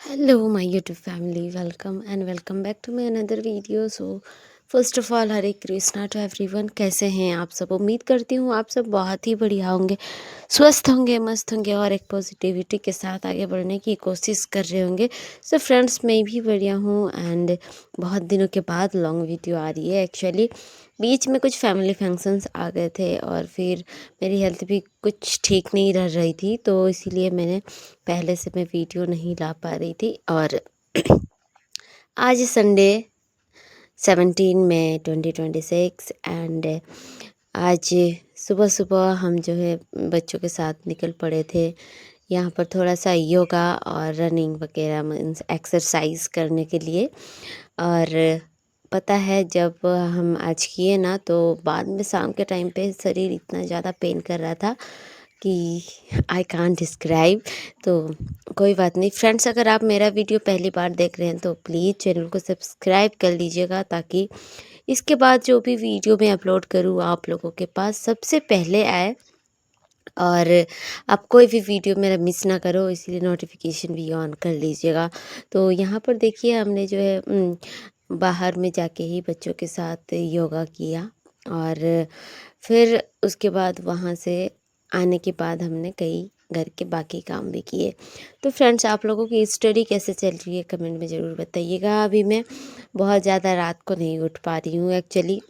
Hello, my YouTube family. Welcome and welcome back to my another video. So, first of all Hare Krishna to everyone. कैसे हैं आप सब? उम्मीद करती हूँ आप सब बहुत ही बढ़िया होंगे, स्वस्थ होंगे, मस्त होंगे और एक पॉजिटिविटी के साथ आगे बढ़ने की कोशिश कर रहे होंगे। सो फ्रेंड्स, मैं भी बढ़िया हूँ एंड बहुत दिनों के बाद लॉन्ग वीडियो आ रही है। एक्चुअली बीच में कुछ फैमिली फंक्शंस आ गए थे और फिर मेरी हेल्थ भी कुछ ठीक नहीं रह रही थी, तो इसीलिए मैंने पहले से मैं वीडियो नहीं ला पा रही थी। और आज संडे 17 मई 2026 एंड आज सुबह सुबह हम जो है बच्चों के साथ निकल पड़े थे यहाँ पर थोड़ा सा योगा और रनिंग वगैरह मीन्स एक्सरसाइज करने के लिए। और पता है जब हम आज किए ना तो बाद में शाम के टाइम पे शरीर इतना ज़्यादा पेन कर रहा था कि आई कांट डिस्क्राइब। तो कोई बात नहीं फ्रेंड्स, अगर आप मेरा वीडियो पहली बार देख रहे हैं तो प्लीज़ चैनल को सब्सक्राइब कर लीजिएगा ताकि इसके बाद जो भी वीडियो मैं अपलोड करूँ आप लोगों के पास सबसे पहले आए और आप कोई भी वीडियो मेरा मिस ना करो, इसलिए नोटिफिकेशन भी ऑन कर लीजिएगा। तो यहाँ पर देखिए हमने जो है बाहर में जाके ही बच्चों के साथ योगा किया और फिर उसके बाद वहाँ से आने के बाद हमने कई घर के बाकी काम भी किए। तो फ्रेंड्स, आप लोगों की स्टडी कैसे चल रही है कमेंट में ज़रूर बताइएगा। अभी मैं बहुत ज़्यादा रात को नहीं उठ पा रही हूँ एक्चुअली।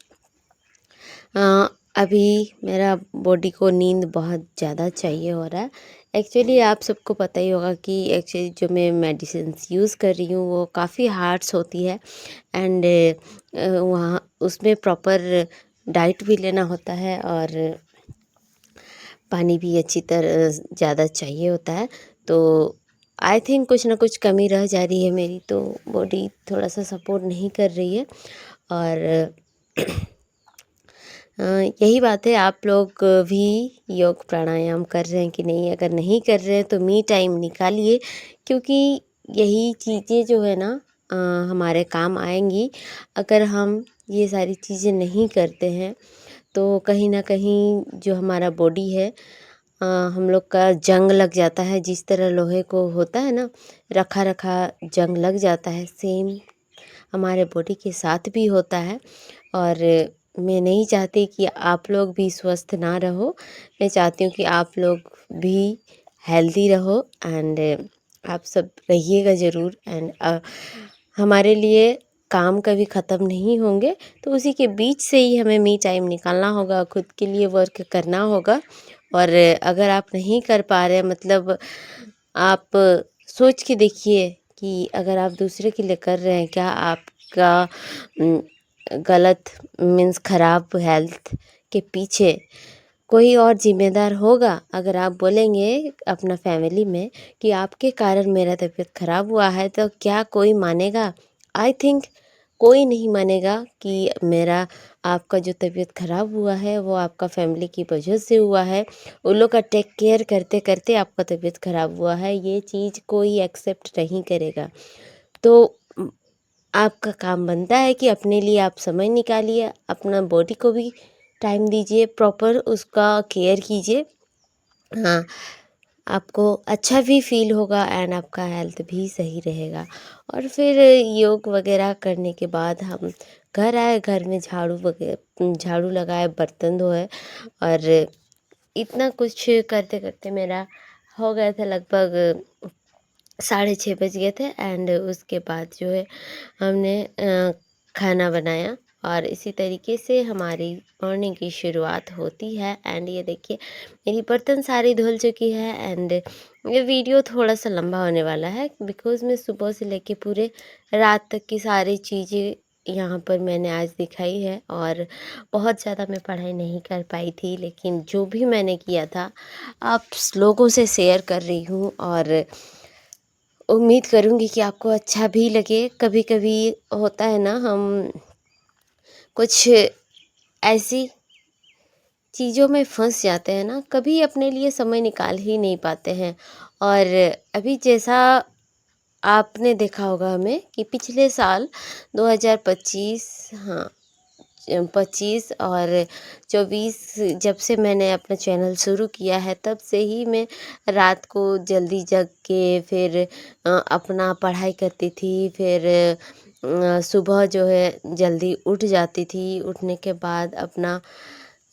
अभी मेरा बॉडी को नींद बहुत ज़्यादा चाहिए हो रहा है। एक्चुअली आप सबको पता ही होगा कि एक्चुअली जो मैं मेडिसिन्स यूज़ कर रही हूँ वो काफ़ी हार्ड्स होती है एंड वहाँ उसमें प्रॉपर डाइट भी लेना होता है और पानी भी अच्छी तरह ज़्यादा चाहिए होता है। तो आई थिंक कुछ ना कुछ कमी रह जा रही है मेरी, तो बॉडी थोड़ा सा सपोर्ट नहीं कर रही है। और यही बात है, आप लोग भी योग प्राणायाम कर रहे हैं कि नहीं? अगर नहीं कर रहे हैं तो मी टाइम निकालिए, क्योंकि यही चीज़ें जो है ना हमारे काम आएंगी। अगर हम ये सारी चीज़ें नहीं करते हैं तो कहीं ना कहीं जो हमारा बॉडी है हम लोग का जंग लग जाता है। जिस तरह लोहे को होता है ना रखा रखा जंग लग जाता है, सेम हमारे बॉडी के साथ भी होता है। और मैं नहीं चाहती कि आप लोग भी स्वस्थ ना रहो, मैं चाहती हूँ कि आप लोग भी हेल्दी रहो एंड आप सब रहिएगा ज़रूर। एंड हमारे लिए काम कभी ख़त्म नहीं होंगे, तो उसी के बीच से ही हमें मी टाइम निकालना होगा, खुद के लिए वर्क करना होगा। और अगर आप नहीं कर पा रहे मतलब आप सोच के देखिए कि अगर आप दूसरे के लिए कर रहे हैं, क्या आपका गलत मीन्स ख़राब हेल्थ के पीछे कोई और ज़िम्मेदार होगा? अगर आप बोलेंगे अपना फैमिली में कि आपके कारण मेरा तबीयत ख़राब हुआ है, तो क्या कोई मानेगा? आई थिंक कोई नहीं मानेगा कि मेरा आपका जो तबीयत ख़राब हुआ है वो आपका फैमिली की वजह से हुआ है। उन लोग का टेक केयर करते करते आपका तबीयत ख़राब हुआ है, ये चीज़ कोई एक्सेप्ट नहीं करेगा। तो आपका काम बनता है कि अपने लिए आप समय निकालिए, अपना बॉडी को भी टाइम दीजिए, प्रॉपर उसका केयर कीजिए। हाँ, आपको अच्छा भी फ़ील होगा एंड आपका हेल्थ भी सही रहेगा। और फिर योग वगैरह करने के बाद हम घर आए, घर में झाड़ू लगाए, बर्तन धोए और इतना कुछ करते करते मेरा हो गया था लगभग 6:30 बज गए थे। एंड उसके बाद जो है हमने खाना बनाया और इसी तरीके से हमारी मॉर्निंग की शुरुआत होती है। एंड ये देखिए मेरी बर्तन सारी धुल चुकी है एंड ये वीडियो थोड़ा सा लंबा होने वाला है बिकॉज़ मैं सुबह से लेके पूरे रात तक की सारी चीज़ें यहाँ पर मैंने आज दिखाई है। और बहुत ज़्यादा मैं पढ़ाई नहीं कर पाई थी, लेकिन जो भी मैंने किया था आप लोगों से शेयर कर रही हूँ और उम्मीद करूँगी कि आपको अच्छा भी लगे। कभी कभी होता है ना हम कुछ ऐसी चीज़ों में फंस जाते हैं ना, कभी अपने लिए समय निकाल ही नहीं पाते हैं। और अभी जैसा आपने देखा होगा हमें कि पिछले साल 2025, हाँ 25 और 24 जब से मैंने अपना चैनल शुरू किया है तब से ही मैं रात को जल्दी जग के फिर अपना पढ़ाई करती थी। फिर सुबह जो है जल्दी उठ जाती थी। उठने के बाद अपना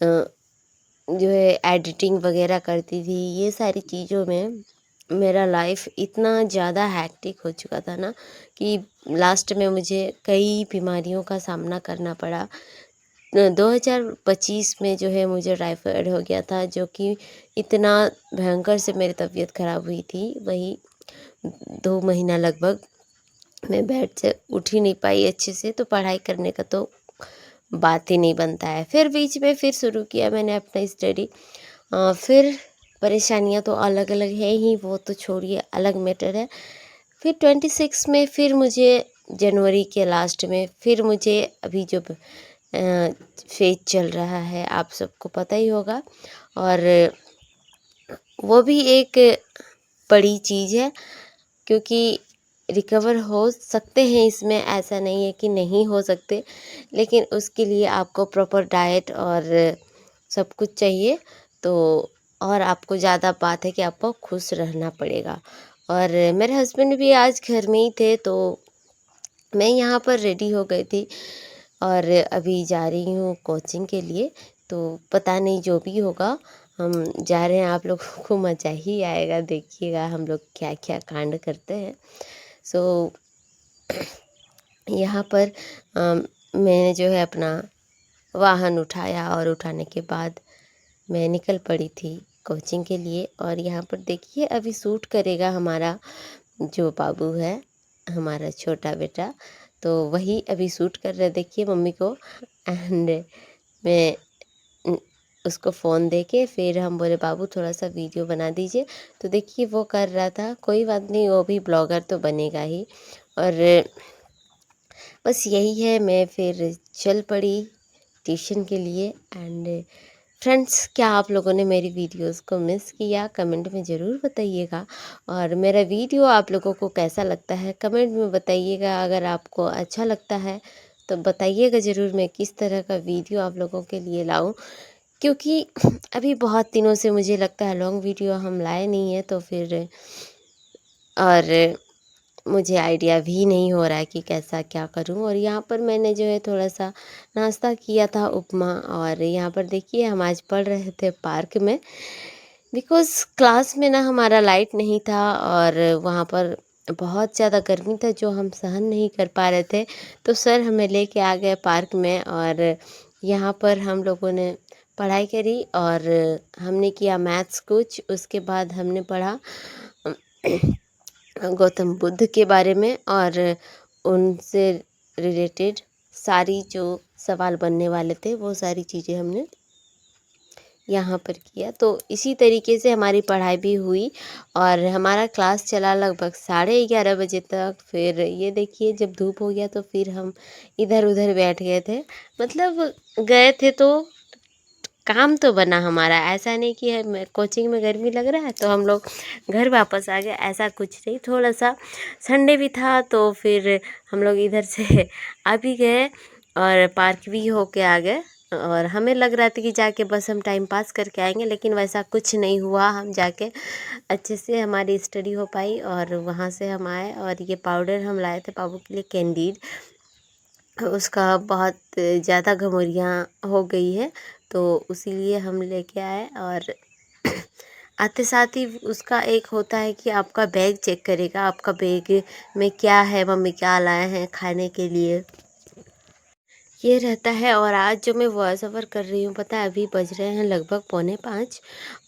जो है एडिटिंग वगैरह करती थी। ये सारी चीज़ों में मेरा लाइफ इतना ज़्यादा हैक्टिक हो चुका था ना कि लास्ट में मुझे कई बीमारियों का सामना करना पड़ा। 2025 में जो है मुझे टाइफाइड हो गया था, जो कि इतना भयंकर से मेरी तबीयत ख़राब हुई थी। वही 2 महीना लगभग मैं बेड से उठ ही नहीं पाई अच्छे से, तो पढ़ाई करने का तो बात ही नहीं बनता है। फिर बीच में फिर शुरू किया मैंने अपना स्टडी। फिर परेशानियाँ तो अलग अलग है ही, वो तो छोड़िए, अलग मैटर है। फिर 26 में फिर मुझे जनवरी के लास्ट में फिर मुझे अभी जो फेज चल रहा है आप सबको पता ही होगा, और वो भी एक बड़ी चीज़ है, क्योंकि रिकवर हो सकते हैं इसमें, ऐसा नहीं है कि नहीं हो सकते, लेकिन उसके लिए आपको प्रॉपर डाइट और सब कुछ चाहिए। तो और आपको ज़्यादा बात है कि आपको खुश रहना पड़ेगा। और मेरे हस्बैंड भी आज घर में ही थे, तो मैं यहाँ पर रेडी हो गई थी और अभी जा रही हूँ कोचिंग के लिए। तो पता नहीं जो भी होगा, हम जा रहे हैं, आप लोगों को मज़ा ही आएगा, देखिएगा हम लोग क्या क्या कांड करते हैं। सो यहाँ पर मैंने जो है अपना वाहन उठाया और उठाने के बाद मैं निकल पड़ी थी कोचिंग के लिए। और यहाँ पर देखिए अभी शूट करेगा हमारा जो बाबू है, हमारा छोटा बेटा, तो वही अभी शूट कर रहे, देखिए मम्मी को। एंड मैं उसको फ़ोन दे के फिर हम बोले बाबू थोड़ा सा वीडियो बना दीजिए, तो देखिए वो कर रहा था। कोई बात नहीं, वो भी ब्लॉगर तो बनेगा ही। और बस यही है, मैं फिर चल पड़ी ट्यूशन के लिए। एंड फ्रेंड्स, क्या आप लोगों ने मेरी वीडियोस को मिस किया? कमेंट में ज़रूर बताइएगा। और मेरा वीडियो आप लोगों को कैसा लगता है कमेंट में बताइएगा। अगर आपको अच्छा लगता है तो बताइएगा ज़रूर, मैं किस तरह का वीडियो आप लोगों के लिए लाऊं, क्योंकि अभी बहुत दिनों से मुझे लगता है लॉन्ग वीडियो हम लाए नहीं है, तो फिर और मुझे आइडिया भी नहीं हो रहा है कि कैसा क्या करूं। और यहाँ पर मैंने जो है थोड़ा सा नाश्ता किया था, उपमा। और यहाँ पर देखिए हम आज पढ़ रहे थे पार्क में, बिकॉज़ क्लास में ना हमारा लाइट नहीं था और वहाँ पर बहुत ज़्यादा गर्मी था जो हम सहन नहीं कर पा रहे थे। तो सर हमें लेके आ गए पार्क में, और यहाँ पर हम लोगों ने पढ़ाई करी। और हमने किया मैथ्स कुछ, उसके बाद हमने पढ़ा गौतम बुद्ध के बारे में, और उनसे रिलेटेड सारी जो सवाल बनने वाले थे वो सारी चीज़ें हमने यहाँ पर किया। तो इसी तरीके से हमारी पढ़ाई भी हुई और हमारा क्लास चला लगभग 11:30 बजे तक। फिर ये देखिए जब धूप हो गया तो फिर हम इधर उधर बैठ गए थे, मतलब गए थे तो काम तो बना हमारा। ऐसा नहीं कि है कोचिंग में गर्मी लग रहा है तो हम लोग घर वापस आ गए, ऐसा कुछ नहीं। थोड़ा सा संडे भी था तो फिर हम लोग इधर से आ भी गए और पार्क भी होके आ गए। और हमें लग रहा था कि जाके बस हम टाइम पास करके आएंगे, लेकिन वैसा कुछ नहीं हुआ। हम जाके अच्छे से हमारी स्टडी हो पाई और वहाँ से हम आए। और ये पाउडर हम लाए थे बाबू के लिए, कैंडीड, उसका बहुत ज़्यादा घमौरियाँ हो गई है तो इसीलिए हम लेके आए। और आते साथ ही उसका एक होता है कि आपका बैग चेक करेगा, आपका बैग में क्या है, मम्मी क्या लाए हैं खाने के लिए, ये रहता है। और आज जो मैं वॉइस ओवर कर रही हूँ, पता है अभी बज रहे हैं लगभग 4:45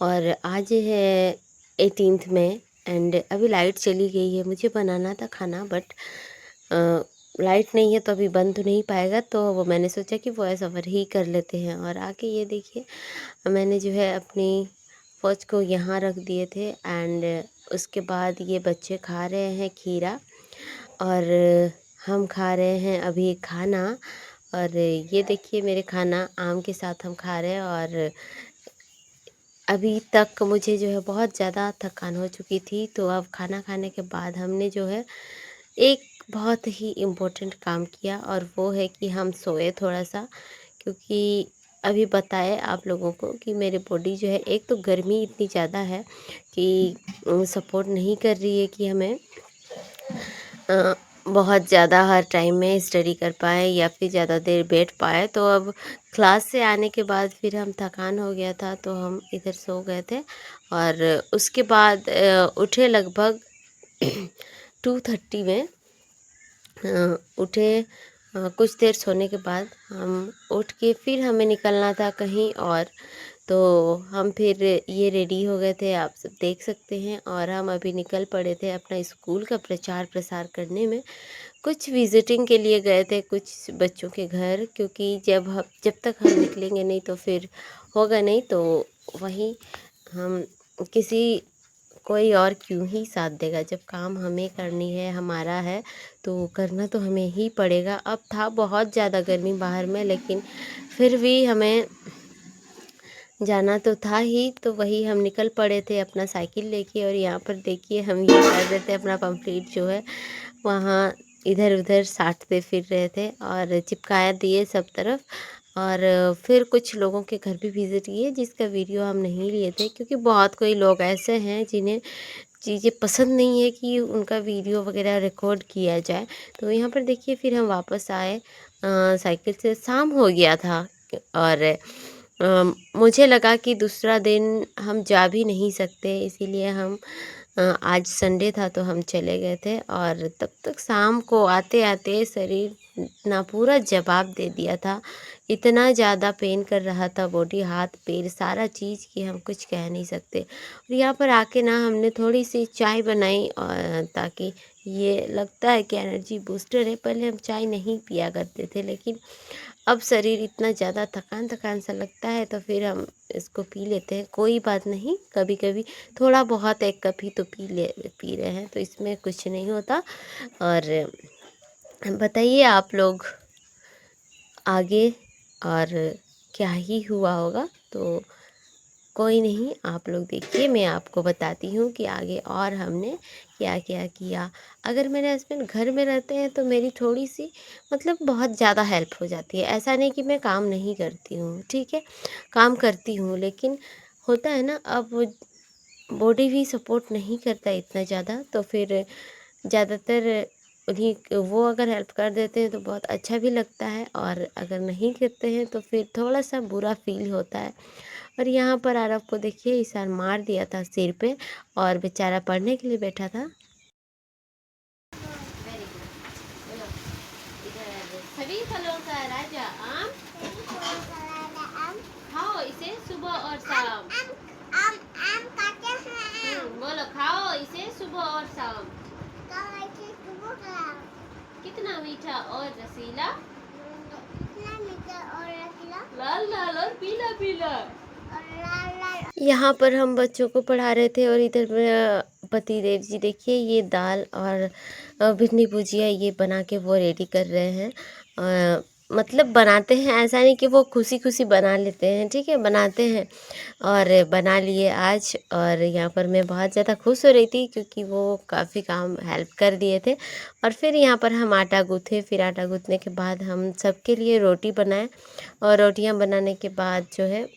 और आज है 18 में। एंड अभी लाइट चली गई है, मुझे बनाना था खाना बट लाइट नहीं है तो अभी बन तो नहीं पाएगा, तो वो मैंने सोचा कि वॉइस ओवर ही कर लेते हैं। और आके ये देखिए मैंने जो है अपनी फ़ौज को यहाँ रख दिए थे। एंड उसके बाद ये बच्चे खा रहे हैं खीरा और हम खा रहे हैं अभी खाना। और ये देखिए मेरे खाना आम के साथ हम खा रहे हैं। और अभी तक मुझे जो है बहुत ज़्यादा थकान हो चुकी थी, तो अब खाना खाने के बाद हमने जो है एक बहुत ही इम्पोर्टेंट काम किया और वो है कि हम सोए थोड़ा सा, क्योंकि अभी बताए आप लोगों को कि मेरी बॉडी जो है, एक तो गर्मी इतनी ज़्यादा है कि सपोर्ट नहीं कर रही है कि हमें बहुत ज़्यादा हर टाइम में स्टडी कर पाएँ या फिर ज़्यादा देर बैठ पाएँ। तो अब क्लास से आने के बाद फिर हम थकान हो गया था तो हम इधर सो गए थे और उसके बाद उठे लगभग 2:30 में उठे। कुछ देर सोने के बाद हम उठ के फिर हमें निकलना था कहीं और, तो हम फिर ये रेडी हो गए थे, आप सब देख सकते हैं। और हम अभी निकल पड़े थे अपना स्कूल का प्रचार प्रसार करने में। कुछ विज़िटिंग के लिए गए थे कुछ बच्चों के घर, क्योंकि जब तक हम निकलेंगे नहीं तो फिर होगा नहीं। तो वहीं हम किसी कोई और क्यों ही साथ देगा, जब काम हमें करनी है, हमारा है तो करना तो हमें ही पड़ेगा। अब था बहुत ज़्यादा गर्मी बाहर में, लेकिन फिर भी हमें जाना तो था ही। तो वही हम निकल पड़े थे अपना साइकिल लेके। और यहाँ पर देखिए हम ये कर रहे थे, अपना पम्पलेट जो है वहाँ इधर उधर साटते फिर रहे थे और चिपकाया दिए सब तरफ। और फिर कुछ लोगों के घर भी विज़िट किए, जिसका वीडियो हम नहीं लिए थे, क्योंकि बहुत कोई लोग ऐसे हैं जिन्हें चीज़ें पसंद नहीं है कि उनका वीडियो वगैरह रिकॉर्ड किया जाए। तो यहाँ पर देखिए फिर हम वापस आए साइकिल से। शाम हो गया था और मुझे लगा कि दूसरा दिन हम जा भी नहीं सकते, इसीलिए हम आज संडे था तो हम चले गए थे। और तब तक शाम को आते आते शरीर ना पूरा जवाब दे दिया था। इतना ज़्यादा पेन कर रहा था बॉडी, हाथ पैर सारा चीज़, कि हम कुछ कह नहीं सकते। और यहाँ पर आके ना हमने थोड़ी सी चाय बनाई, और ताकि ये लगता है कि एनर्जी बूस्टर है। पहले हम चाय नहीं पिया करते थे, लेकिन अब शरीर इतना ज़्यादा थकान थकान सा लगता है तो फिर हम इसको पी लेते हैं। कोई बात नहीं, कभी कभी थोड़ा बहुत 1 कप ही तो पी रहे हैं, तो इसमें कुछ नहीं होता। और बताइए आप लोग आगे और क्या ही हुआ होगा। तो कोई नहीं, आप लोग देखिए, मैं आपको बताती हूँ कि आगे और हमने क्या क्या किया। अगर मेरे हस्बैंड घर में रहते हैं तो मेरी थोड़ी सी मतलब बहुत ज़्यादा हेल्प हो जाती है। ऐसा नहीं कि मैं काम नहीं करती हूँ, ठीक है, काम करती हूँ, लेकिन होता है ना, अब बॉडी भी सपोर्ट नहीं करता इतना ज़्यादा, तो फिर ज़्यादातर उन्हीं वो अगर हेल्प कर देते हैं तो बहुत अच्छा भी लगता है, और अगर नहीं करते हैं तो फिर थोड़ा सा बुरा फील होता है। और यहाँ पर आरव को देखिए इशार मार दिया था सिर पे, और बेचारा पढ़ने के लिए बैठा था। Very good. बोलो, इधर सभी फलों का राजा आम, खाओ इसे सुबह और शाम। बोलो, खाओ इसे सुबह और शाम। कितना मीठा और रसीला, लाल लाल और पीला पीला। यहाँ पर हम बच्चों को पढ़ा रहे थे, और इधर पति देव जी देखिए ये दाल और भिंडी भुजिया ये बना के वो रेडी कर रहे हैं। मतलब बनाते हैं, ऐसा नहीं कि वो खुशी खुशी बना लेते हैं, ठीक है, बनाते हैं। और बना लिए आज। और यहाँ पर मैं बहुत ज़्यादा खुश हो रही थी, क्योंकि वो काफ़ी काम हेल्प कर दिए थे। और फिर यहाँ पर हम आटा गूँथे, फिर आटा गूँथने के बाद हम सबके लिए रोटी बनाए। और रोटियाँ बनाने के बाद जो है,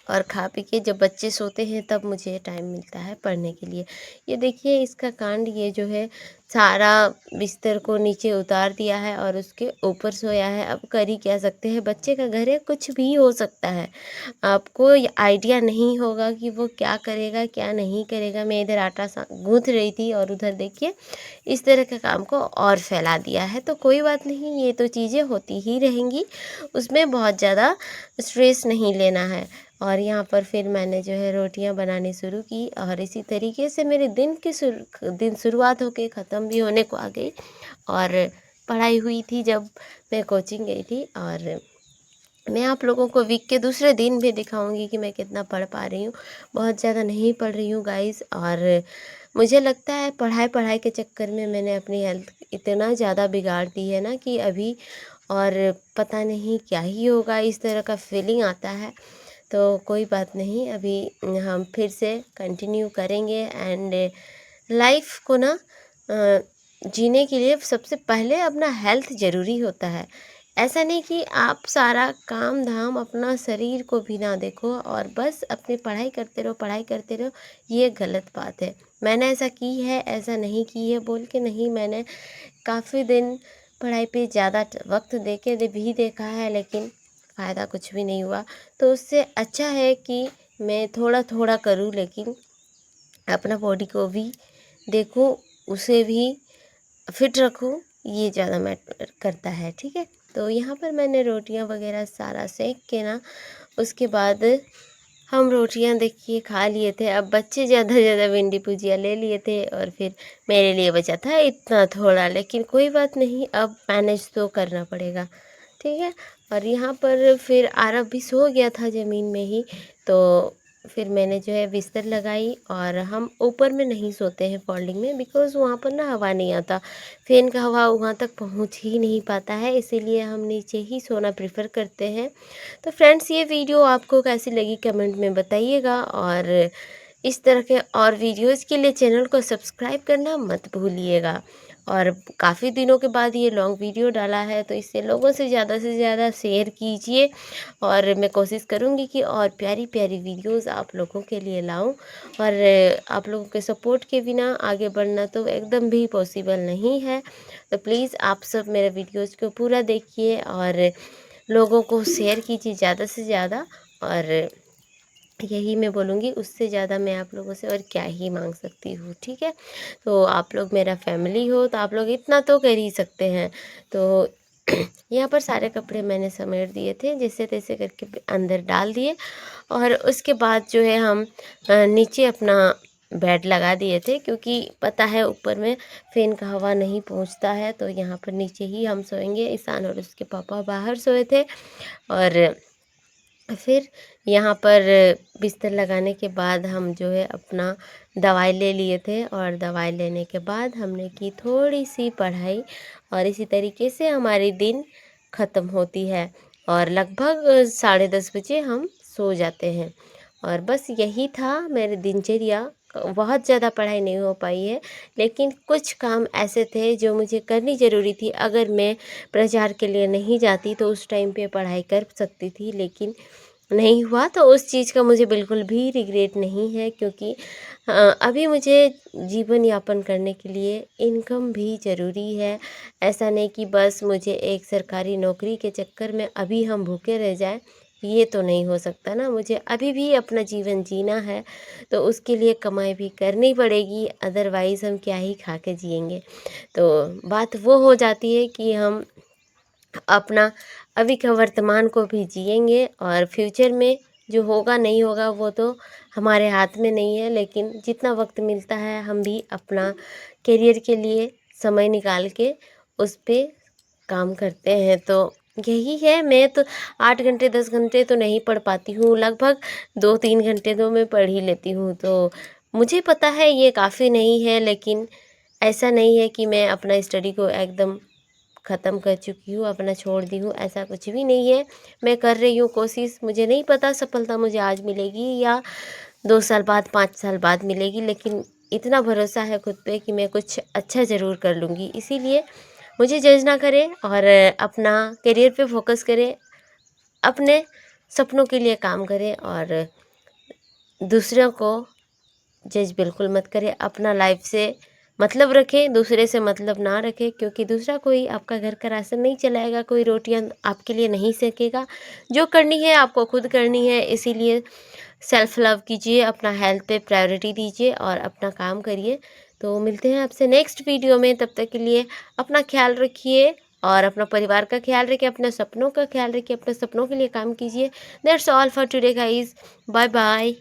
और खा पी के जब बच्चे सोते हैं तब मुझे टाइम मिलता है पढ़ने के लिए। ये देखिए इसका कांड, ये जो है सारा बिस्तर को नीचे उतार दिया है और उसके ऊपर सोया है। अब कर ही क्या सकते हैं, बच्चे का घर है, कुछ भी हो सकता है। आपको आइडिया नहीं होगा कि वो क्या करेगा क्या नहीं करेगा। मैं इधर आटा गूँथ रही थी और उधर देखिए इस तरह के काम को और फैला दिया है। तो कोई बात नहीं, ये तो चीज़ें होती ही रहेंगी, उसमें बहुत ज़्यादा स्ट्रेस नहीं लेना है। और यहाँ पर फिर मैंने जो है रोटियां बनानी शुरू की, और इसी तरीके से मेरे दिन की शुरुआत होके ख़त्म भी होने को आ गई। और पढ़ाई हुई थी जब मैं कोचिंग गई थी। और मैं आप लोगों को वीक के दूसरे दिन भी दिखाऊंगी कि मैं कितना पढ़ पा रही हूँ। बहुत ज़्यादा नहीं पढ़ रही हूँ गाइस, और मुझे लगता है पढ़ाई पढ़ाई के चक्कर में मैंने अपनी हेल्थ इतना ज़्यादा बिगाड़ दी है ना, कि अभी और पता नहीं क्या ही होगा, इस तरह का फीलिंग आता है। तो कोई बात नहीं, अभी हम फिर से कंटिन्यू करेंगे। एंड लाइफ को ना जीने के लिए सबसे पहले अपना हेल्थ ज़रूरी होता है। ऐसा नहीं कि आप सारा काम धाम अपना शरीर को भी ना देखो और बस अपनी पढ़ाई करते रहो, ये गलत बात है। मैंने ऐसा की है, ऐसा नहीं की है बोल के नहीं, मैंने काफ़ी दिन पढ़ाई पे ज़्यादा वक्त दे के भी देखा है, लेकिन फ़ायदा कुछ भी नहीं हुआ। तो उससे अच्छा है कि मैं थोड़ा थोड़ा करूँ, लेकिन अपना बॉडी को भी देखूँ, उसे भी फिट रखूँ, ये ज़्यादा मैटर करता है। ठीक है, तो यहाँ पर मैंने रोटियां वगैरह सारा सेक के ना, उसके बाद हम रोटियां देखिए खा लिए थे। अब बच्चे ज़्यादा ज़्यादा भिंडी भुजिया ले लिए थे और फिर मेरे लिए बचा था इतना थोड़ा, लेकिन कोई बात नहीं, अब मैनेज तो करना पड़ेगा। ठीक है, और यहाँ पर फिर आरव भी सो गया था ज़मीन में ही, तो फिर मैंने जो है बिस्तर लगाई। और हम ऊपर में नहीं सोते हैं फोल्डिंग में, बिकॉज़ वहाँ पर ना हवा नहीं आता, फ़ैन का हवा वहाँ तक पहुँच ही नहीं पाता है, इसीलिए हम नीचे ही सोना प्रेफर करते हैं। तो फ्रेंड्स, ये वीडियो आपको कैसी लगी कमेंट में बताइएगा, और इस तरह के और वीडियोज़ के लिए चैनल को सब्सक्राइब करना मत भूलिएगा। और काफ़ी दिनों के बाद ये लॉन्ग वीडियो डाला है, तो इससे लोगों से ज़्यादा शेयर कीजिए, और मैं कोशिश करूँगी कि और प्यारी प्यारी वीडियोज़ आप लोगों के लिए लाऊं। और आप लोगों के सपोर्ट के बिना आगे बढ़ना तो एकदम भी पॉसिबल नहीं है। तो प्लीज़ आप सब मेरे वीडियोज़ को पूरा देखिए और लोगों को शेयर कीजिए ज़्यादा से ज़्यादा। और यही मैं बोलूँगी, उससे ज़्यादा मैं आप लोगों से और क्या ही मांग सकती हूँ। ठीक है, तो आप लोग मेरा फैमिली हो, तो आप लोग इतना तो कर ही सकते हैं। तो यहाँ पर सारे कपड़े मैंने समेट दिए थे, जैसे तैसे करके अंदर डाल दिए, और उसके बाद जो है हम नीचे अपना बेड लगा दिए थे, क्योंकि पता है ऊपर में फ़ैन का हवा नहीं पहुँचता है, तो यहाँ पर नीचे ही हम सोएंगे। ईशान और उसके पापा बाहर सोए थे, और फिर यहाँ पर बिस्तर लगाने के बाद हम जो है अपना दवाई ले लिए थे, और दवाई लेने के बाद हमने की थोड़ी सी पढ़ाई, और इसी तरीके से हमारी दिन ख़त्म होती है, और लगभग 10:30 बजे हम सो जाते हैं। और बस यही था मेरी दिनचर्या। बहुत ज़्यादा पढ़ाई नहीं हो पाई है, लेकिन कुछ काम ऐसे थे जो मुझे करनी ज़रूरी थी। अगर मैं प्रचार के लिए नहीं जाती तो उस टाइम पे पढ़ाई कर सकती थी, लेकिन नहीं हुआ, तो उस चीज़ का मुझे बिल्कुल भी रिग्रेट नहीं है, क्योंकि अभी मुझे जीवन यापन करने के लिए इनकम भी ज़रूरी है। ऐसा नहीं कि बस मुझे एक सरकारी नौकरी के चक्कर में अभी हम भूखे रह जाएं, ये तो नहीं हो सकता ना। मुझे अभी भी अपना जीवन जीना है, तो उसके लिए कमाई भी करनी पड़ेगी, अदरवाइज़ हम क्या ही खा के जिएंगे। तो बात वो हो जाती है कि हम अपना अभी का वर्तमान को भी जिएंगे, और फ्यूचर में जो होगा नहीं होगा वो तो हमारे हाथ में नहीं है, लेकिन जितना वक्त मिलता है हम भी अपना करियर के लिए समय निकाल के उस पे काम करते हैं। तो यही है, मैं तो 8 घंटे 10 घंटे तो नहीं पढ़ पाती हूँ, लगभग 2-3 घंटे तो मैं पढ़ ही लेती हूँ। तो मुझे पता है ये काफ़ी नहीं है, लेकिन ऐसा नहीं है कि मैं अपना स्टडी को एकदम ख़त्म कर चुकी हूँ, अपना छोड़ दी हूँ, ऐसा कुछ भी नहीं है। मैं कर रही हूँ कोशिश, मुझे नहीं पता सफलता मुझे आज मिलेगी या 2 साल बाद, 5 साल बाद मिलेगी, लेकिन इतना भरोसा है खुद पे कि मैं कुछ अच्छा ज़रूर कर लूँगी। इसीलिए मुझे जज ना करें, और अपना करियर पे फोकस करें, अपने सपनों के लिए काम करें, और दूसरों को जज बिल्कुल मत करें। अपना लाइफ से मतलब रखें, दूसरे से मतलब ना रखें, क्योंकि दूसरा कोई आपका घर का राशन नहीं चलाएगा, कोई रोटियां आपके लिए नहीं सेकेगा। जो करनी है आपको खुद करनी है, इसीलिए सेल्फ लव कीजिए, अपना हेल्थ पे प्रायोरिटी दीजिए और अपना काम करिए। तो मिलते हैं आपसे नेक्स्ट वीडियो में, तब तक के लिए अपना ख्याल रखिए, और अपना परिवार का ख्याल रखिए, अपने सपनों का ख्याल रखिए, अपने सपनों के लिए काम कीजिए। That's all for today guys, bye bye.